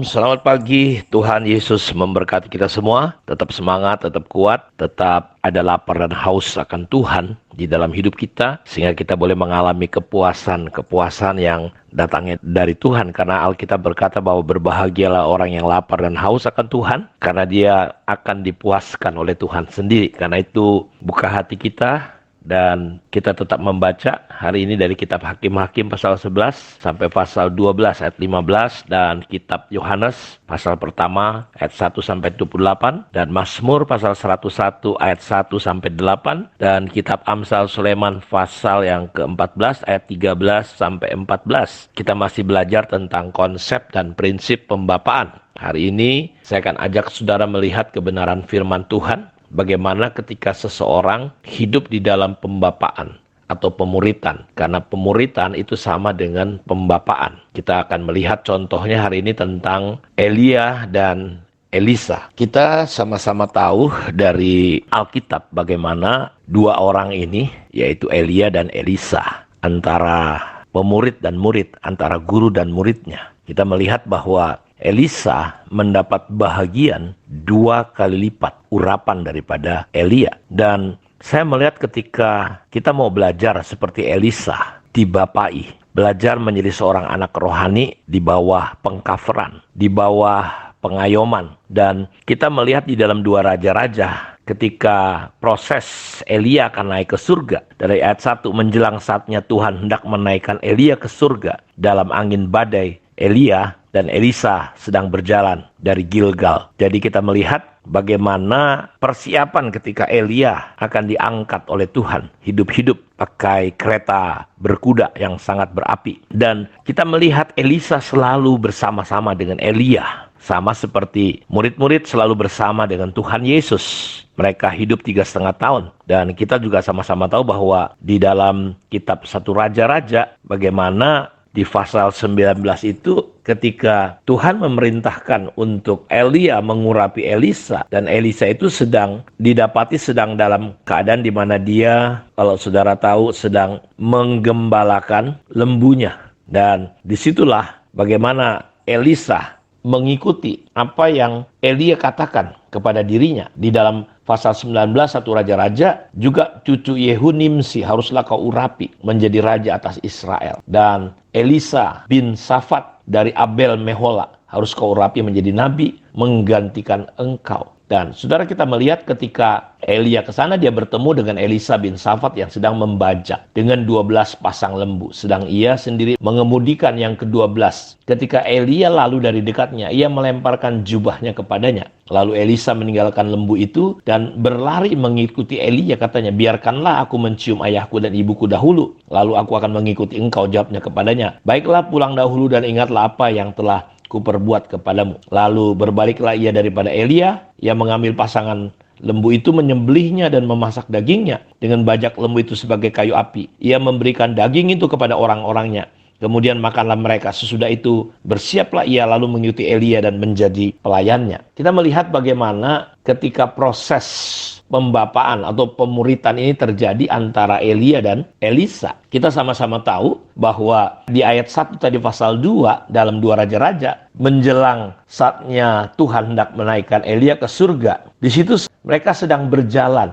Selamat pagi. Tuhan Yesus memberkati kita semua. Tetap semangat, tetap kuat, tetap ada lapar dan haus akan Tuhan di dalam hidup kita, sehingga kita boleh mengalami kepuasan yang datangnya dari Tuhan. Karena Alkitab berkata bahwa berbahagialah orang yang lapar dan haus akan Tuhan, karena dia akan dipuaskan oleh Tuhan sendiri. Karena itu buka hati kita, dan kita tetap membaca hari ini dari kitab Hakim-Hakim pasal 11 sampai pasal 12 ayat 15, dan kitab Yohanes pasal pertama ayat 1 sampai 28, dan Mazmur pasal 101 ayat 1 sampai 8, dan kitab Amsal Sulaiman pasal yang ke-14 ayat 13 sampai 14. Kita masih belajar tentang konsep dan prinsip pembapaan. Hari ini saya akan ajak saudara melihat kebenaran firman Tuhan. Bagaimana ketika seseorang hidup di dalam pembapaan atau pemuritan. Karena pemuritan itu sama dengan pembapaan. Kita akan melihat contohnya hari ini tentang Elia dan Elisa. Kita sama-sama tahu dari Alkitab bagaimana dua orang ini, yaitu Elia dan Elisa, antara pemurid dan murid, antara guru dan muridnya. Kita melihat bahwa Elisa mendapat bahagian 2 kali lipat urapan daripada Elia. Dan saya melihat ketika kita mau belajar seperti Elisa, dibapai, belajar menjadi seorang anak rohani di bawah pengcoveran, di bawah pengayoman. Dan kita melihat di dalam 2 Raja-Raja, ketika proses Elia akan naik ke surga. Dari ayat 1, menjelang saatnya Tuhan hendak menaikkan Elia ke surga. Dalam angin badai, Elia dan Elisa sedang berjalan dari Gilgal. Jadi kita melihat bagaimana persiapan ketika Elia akan diangkat oleh Tuhan. Hidup-hidup pakai kereta berkuda yang sangat berapi. Dan kita melihat Elisa selalu bersama-sama dengan Elia. Sama seperti murid-murid selalu bersama dengan Tuhan Yesus. Mereka hidup 3,5 tahun. Dan kita juga sama-sama tahu bahwa di dalam kitab 1 Raja-Raja, bagaimana di pasal 19 itu ketika Tuhan memerintahkan untuk Elia mengurapi Elisa, dan Elisa itu sedang dalam keadaan di mana dia, kalau saudara tahu, sedang menggembalakan lembunya. Dan disitulah bagaimana Elisa mengikuti apa yang Elia katakan kepada dirinya. Di dalam pasal 19 1 Raja-Raja juga, cucu Yehu Nimsi haruslah kau urapi menjadi raja atas Israel. Dan Elisa bin Safat dari Abel Mehola harus kau urapi menjadi nabi menggantikan engkau. Dan saudara, kita melihat ketika Elia ke sana, dia bertemu dengan Elisa bin Safat yang sedang membajak dengan 12 pasang lembu. Sedang ia sendiri mengemudikan yang ke-12. Ketika Elia lalu dari dekatnya, ia melemparkan jubahnya kepadanya. Lalu Elisa meninggalkan lembu itu dan berlari mengikuti Elia. Katanya, biarkanlah aku mencium ayahku dan ibuku dahulu, lalu aku akan mengikuti engkau. Jawabnya kepadanya, baiklah, pulang dahulu dan ingatlah apa yang telah kuperbuat kepadamu. Lalu berbaliklah ia daripada Elia. Ia mengambil pasangan lembu itu, menyembelihnya dan memasak dagingnya dengan bajak lembu itu sebagai kayu api. Ia memberikan daging itu kepada orang-orangnya. Kemudian makanlah mereka. Sesudah itu bersiaplah ia lalu mengikuti Elia dan menjadi pelayannya. Kita melihat bagaimana ketika proses pembapaan atau pemuritan ini terjadi antara Elia dan Elisa. Kita sama-sama tahu bahwa di ayat 1 tadi pasal 2 dalam 2 Raja-Raja, menjelang saatnya Tuhan hendak menaikkan Elia ke surga. Di situ mereka sedang berjalan.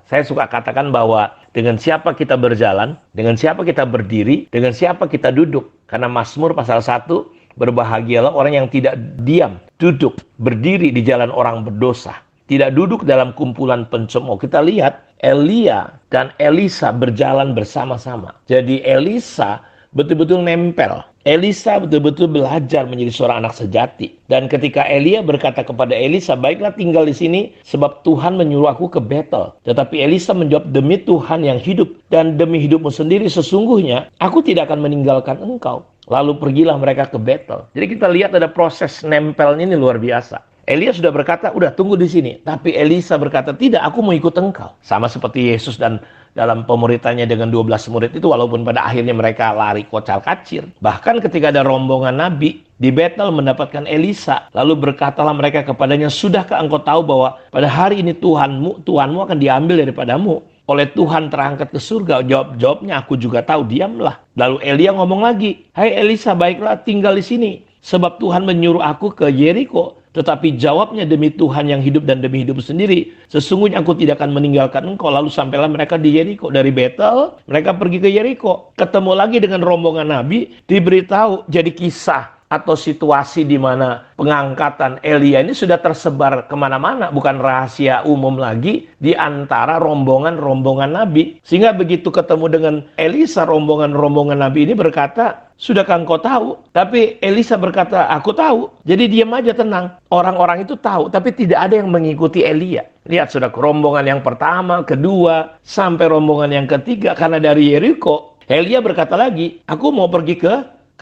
Saya suka katakan bahwa dengan siapa kita berjalan, dengan siapa kita berdiri, dengan siapa kita duduk. Karena Mazmur pasal 1, berbahagialah orang yang tidak diam, duduk, berdiri di jalan orang berdosa, tidak duduk dalam kumpulan pencemooh. Kita lihat Elia dan Elisa berjalan bersama-sama. Jadi Elisa betul-betul nempel. Elisa betul-betul belajar menjadi seorang anak sejati. Dan ketika Elia berkata kepada Elisa, baiklah, tinggal di sini sebab Tuhan menyuruh aku ke Betel. Tetapi Elisa menjawab, demi Tuhan yang hidup dan demi hidupmu sendiri, sesungguhnya aku tidak akan meninggalkan engkau. Lalu pergilah mereka ke Betel. Jadi kita lihat ada proses nempelnya ini luar biasa. Elia sudah berkata, udah tunggu di sini. Tapi Elisa berkata, tidak, aku mau ikut engkau. Sama seperti Yesus dan dalam pemuritannya dengan 12 murid itu, walaupun pada akhirnya mereka lari kocar-kacir. Bahkan ketika ada rombongan nabi di Betel mendapatkan Elisa, lalu berkatalah mereka kepadanya, sudahkah engkau tahu bahwa pada hari ini Tuhanmu akan diambil daripadamu? Oleh Tuhan terangkat ke surga. Jawabnya, aku juga tahu, diamlah. Lalu Elia ngomong lagi, hai Elisa, baiklah tinggal di sini Sebab Tuhan menyuruh aku ke Yeriko. Tetapi jawabnya, demi Tuhan yang hidup dan demi hidup sendiri, sesungguhnya aku tidak akan meninggalkan engkau. Lalu sampailah mereka di Yeriko. Dari Betel mereka pergi ke Yeriko. Ketemu lagi dengan rombongan Nabi, diberitahu. Jadi kisah atau situasi di mana pengangkatan Elia ini sudah tersebar kemana-mana, bukan rahasia umum lagi di antara rombongan-rombongan Nabi. Sehingga begitu ketemu dengan Elisa, rombongan-rombongan Nabi ini berkata, sudahkah engkau tahu? Tapi Elisa berkata, aku tahu. Jadi diam aja, tenang. Orang-orang itu tahu, tapi tidak ada yang mengikuti Elia. Lihat, sudah rombongan yang pertama, kedua, sampai rombongan yang ketiga. Karena dari Yeriko, Elia berkata lagi, aku mau pergi ke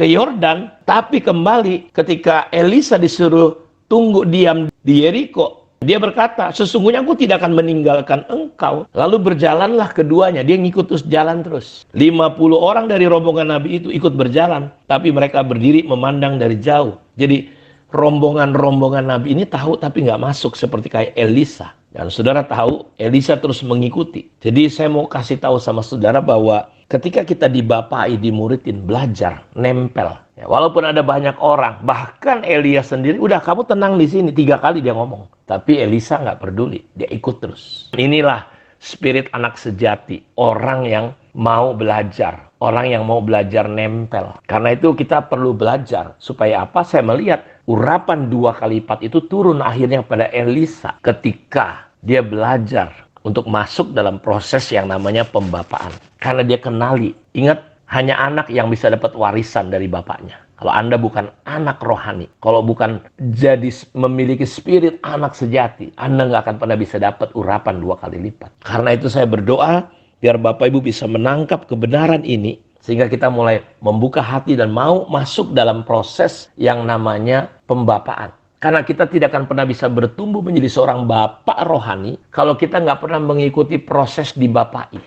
Yordan. Tapi kembali ketika Elisa disuruh tunggu diam di Yeriko, dia berkata, sesungguhnya aku tidak akan meninggalkan engkau. Lalu berjalanlah keduanya. Dia ngikut terus, jalan terus. 50 orang dari rombongan Nabi itu ikut berjalan, tapi mereka berdiri memandang dari jauh. Jadi rombongan-rombongan Nabi ini tahu tapi nggak masuk, seperti kayak Elisa. Dan saudara tahu, Elisa terus mengikuti. Jadi saya mau kasih tahu sama saudara bahwa ketika kita dibapai, dimuridin, belajar, nempel. Ya, walaupun ada banyak orang, bahkan Elia sendiri, udah kamu tenang di sini, 3 kali dia ngomong. Tapi Elisa nggak peduli, dia ikut terus. Inilah spirit anak sejati, orang yang mau belajar, orang yang mau belajar nempel. Karena itu kita perlu belajar, supaya apa? Saya melihat urapan 2 kali lipat itu turun akhirnya pada Elisa ketika dia belajar untuk masuk dalam proses yang namanya pembapaan. Karena dia kenali, ingat, hanya anak yang bisa dapat warisan dari bapaknya. Kalau Anda bukan anak rohani, kalau bukan jadi memiliki spirit anak sejati, Anda nggak akan pernah bisa dapat urapan 2 kali lipat. Karena itu saya berdoa, biar Bapak Ibu bisa menangkap kebenaran ini, sehingga kita mulai membuka hati dan mau masuk dalam proses yang namanya pembapaan. Karena kita tidak akan pernah bisa bertumbuh menjadi seorang bapak rohani kalau kita nggak pernah mengikuti proses dibapai.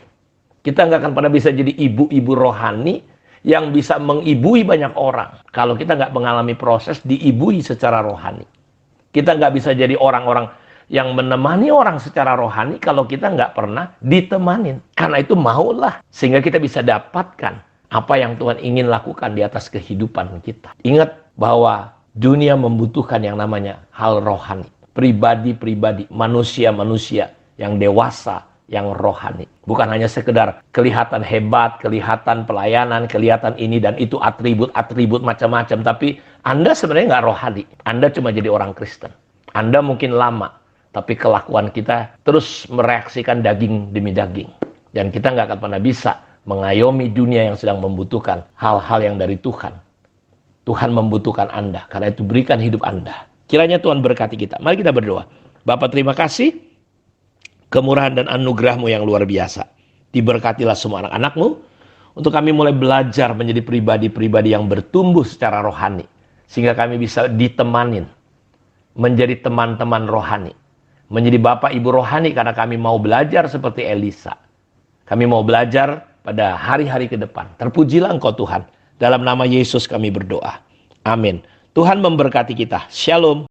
Kita nggak akan pernah bisa jadi ibu-ibu rohani yang bisa mengibui banyak orang kalau kita nggak mengalami proses diibui secara rohani. Kita nggak bisa jadi orang-orang yang menemani orang secara rohani kalau kita nggak pernah ditemanin. Karena itu maulah, sehingga kita bisa dapatkan apa yang Tuhan ingin lakukan di atas kehidupan kita. Ingat bahwa dunia membutuhkan yang namanya hal rohani. Pribadi-pribadi, manusia-manusia yang dewasa, yang rohani. Bukan hanya sekedar kelihatan hebat, kelihatan pelayanan, kelihatan ini dan itu, atribut-atribut macam-macam. Tapi Anda sebenarnya nggak rohani. Anda cuma jadi orang Kristen. Anda mungkin lama, tapi kelakuan kita terus mereaksikan daging demi daging. Dan kita nggak akan pernah bisa mengayomi dunia yang sedang membutuhkan hal-hal yang dari Tuhan. Tuhan membutuhkan Anda. Karena itu berikan hidup Anda. Kiranya Tuhan berkati kita. Mari kita berdoa. Bapa, terima kasih. Kemurahan dan anugerah-Mu yang luar biasa. Diberkatilah semua anak-anak-Mu. Untuk kami mulai belajar menjadi pribadi-pribadi yang bertumbuh secara rohani. Sehingga kami bisa ditemanin. Menjadi teman-teman rohani. Menjadi bapak ibu rohani karena kami mau belajar seperti Elisa. Kami mau belajar pada hari-hari ke depan. Terpujilah Engkau Tuhan. Dalam nama Yesus kami berdoa. Amin. Tuhan memberkati kita. Shalom.